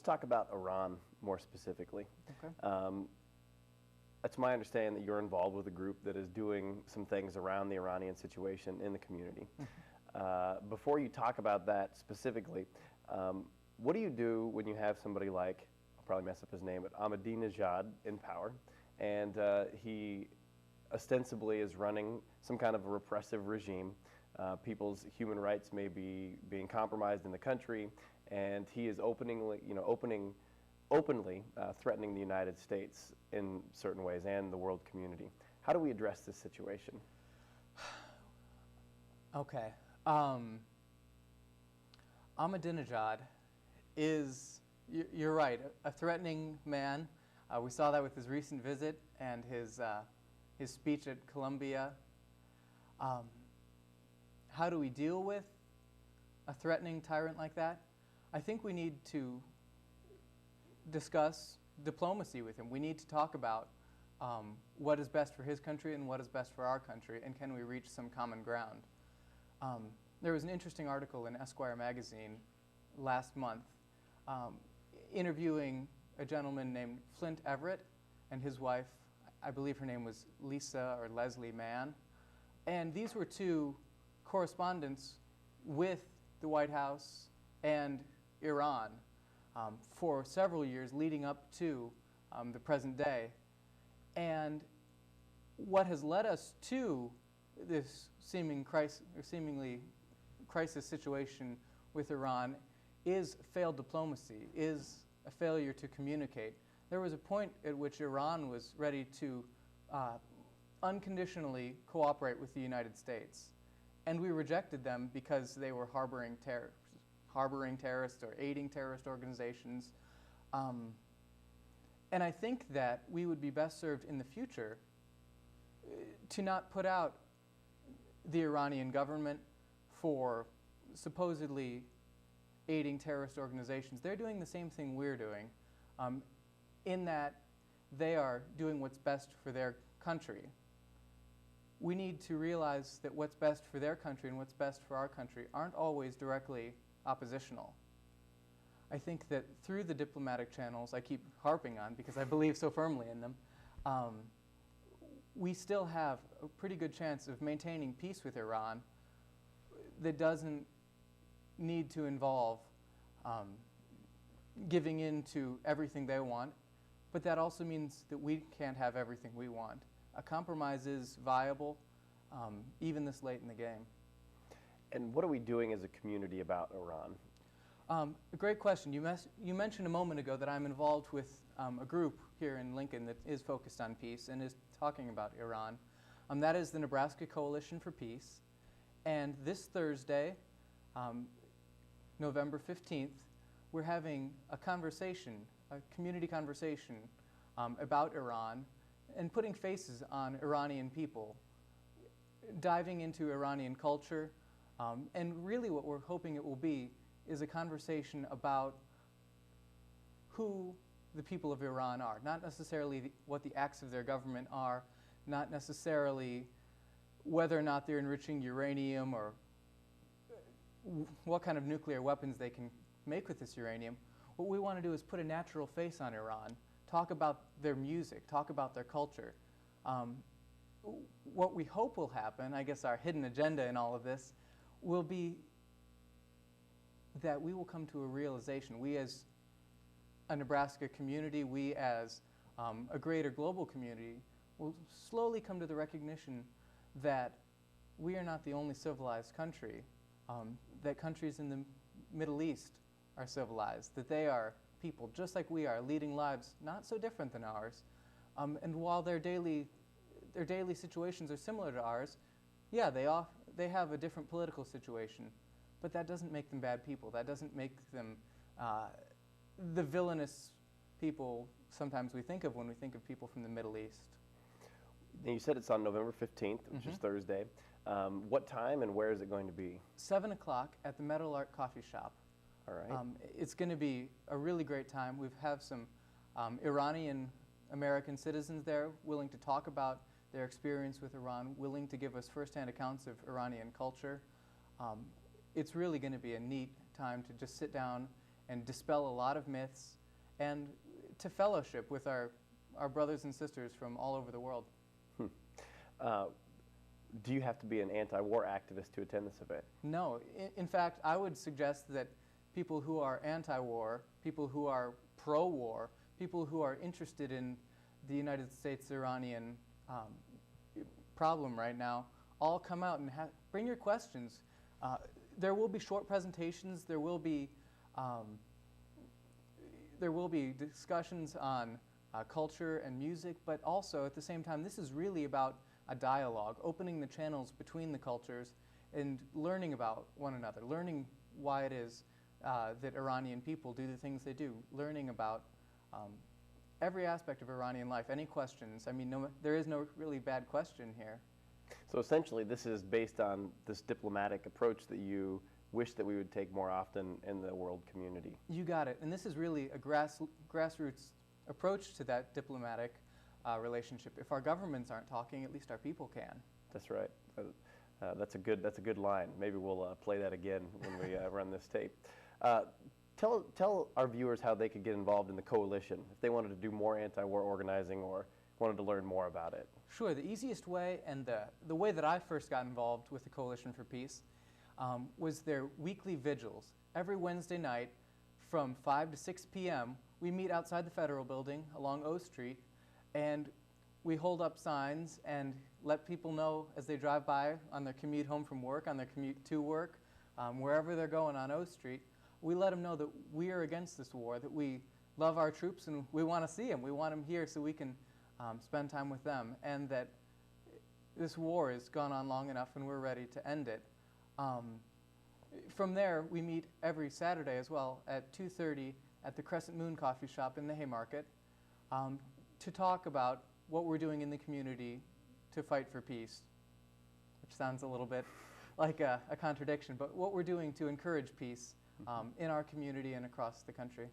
Let's talk about Iran more specifically. Okay. It's my understanding that you're involved with a group that is doing some things around the Iranian situation in the community. Before you talk about that specifically, what do you do when you have somebody like, I'll probably mess up his name, but Ahmadinejad in power, and he ostensibly is running some kind of a repressive regime? People's human rights may be being compromised in the country, and he is openly threatening the United States in certain ways and the world community. How do we address this situation? Okay. Ahmadinejad is, you're right, a threatening man. We saw that with his recent visit and his speech at Columbia. How do we deal with a threatening tyrant like that? I think we need to discuss diplomacy with him. We need to talk about what is best for his country and what is best for our country, and can we reach some common ground. There was an interesting article in Esquire magazine last month interviewing a gentleman named Flint Everett and his wife. I believe her name was Lisa or Leslie Mann. And these were two correspondents with the White House and Iran for several years leading up to the present day. And what has led us to this seemingly crisis situation with Iran is failed diplomacy, is a failure to communicate. There was a point at which Iran was ready to unconditionally cooperate with the United States. And we rejected them because they were harboring terrorists or aiding terrorist organizations. And I think that we would be best served in the future to not put out the Iranian government for supposedly aiding terrorist organizations. They're doing the same thing we're doing, in that they are doing what's best for their country. We need to realize that what's best for their country and what's best for our country aren't always directly oppositional. I think that through the diplomatic channels I keep harping on because I believe so firmly in them, we still have a pretty good chance of maintaining peace with Iran that doesn't need to involve giving in to everything they want, but that also means that we can't have everything we want. A compromise is viable, even this late in the game. And what are we doing as a community about Iran? A great question. You mentioned a moment ago that I'm involved with a group here in Lincoln that is focused on peace and is talking about Iran. That is the Nebraska Coalition for Peace. And this Thursday, November 15th, we're having a conversation, a community conversation about Iran and putting faces on Iranian people, diving into Iranian culture, and really what we're hoping it will be is a conversation about who the people of Iran are, not necessarily what the acts of their government are, not necessarily whether or not they're enriching uranium or what kind of nuclear weapons they can make with this uranium. What we want to do is put a natural face on Iran, talk about their music, talk about their culture. What we hope will happen, I guess our hidden agenda in all of this, will be that we will come to a realization. We as a Nebraska community, we as a greater global community, will slowly come to the recognition that we are not the only civilized country, that countries in the Middle East are civilized, that they are people just like we are, leading lives not so different than ours. And while their daily situations are similar to ours, yeah, they have a different political situation, but that doesn't make them bad people. That doesn't make them the villainous people sometimes we think of when we think of people from the Middle East. You said it's on November 15th, which is Thursday. What time and where is it going to be? 7 o'clock at the Metal Art Coffee Shop. All right. It's going to be a really great time. We have some Iranian American citizens there willing to talk about their experience with Iran, willing to give us firsthand accounts of Iranian culture. It's really going to be a neat time to just sit down and dispel a lot of myths, and to fellowship with our brothers and sisters from all over the world. Do you have to be an anti-war activist to attend this event? No. In fact, I would suggest that people who are anti-war, people who are pro-war, people who are interested in the United States-Iranian problem right now, all come out and bring your questions. There will be short presentations. There will be discussions on culture and music, but also at the same time, this is really about a dialogue, opening the channels between the cultures and learning about one another, learning why it is that Iranian people do the things they do, learning about every aspect of Iranian life. Any questions? I mean, there is no really bad question here. So essentially, this is based on this diplomatic approach that you wish that we would take more often in the world community. You got it. And this is really a grassroots approach to that diplomatic relationship. If our governments aren't talking, at least our people can. That's right. That's a good line. Maybe we'll play that again when we run this tape. Tell our viewers how they could get involved in the coalition if they wanted to do more anti-war organizing or wanted to learn more about it. Sure. The easiest way, and the way that I first got involved with the Coalition for Peace, was their weekly vigils. Every Wednesday night from 5 to 6 p.m., we meet outside the Federal Building along O Street, and we hold up signs and let people know as they drive by on their commute home from work, on their commute to work, wherever they're going on O Street. We let them know that we are against this war, that we love our troops and we want to see them. We want them here so we can spend time with them, and that this war has gone on long enough and we're ready to end it. From there, we meet every Saturday as well at 2:30 at the Crescent Moon Coffee Shop in the Haymarket to talk about what we're doing in the community to fight for peace, which sounds a little bit like a contradiction, but what we're doing to encourage peace in our community and across the country.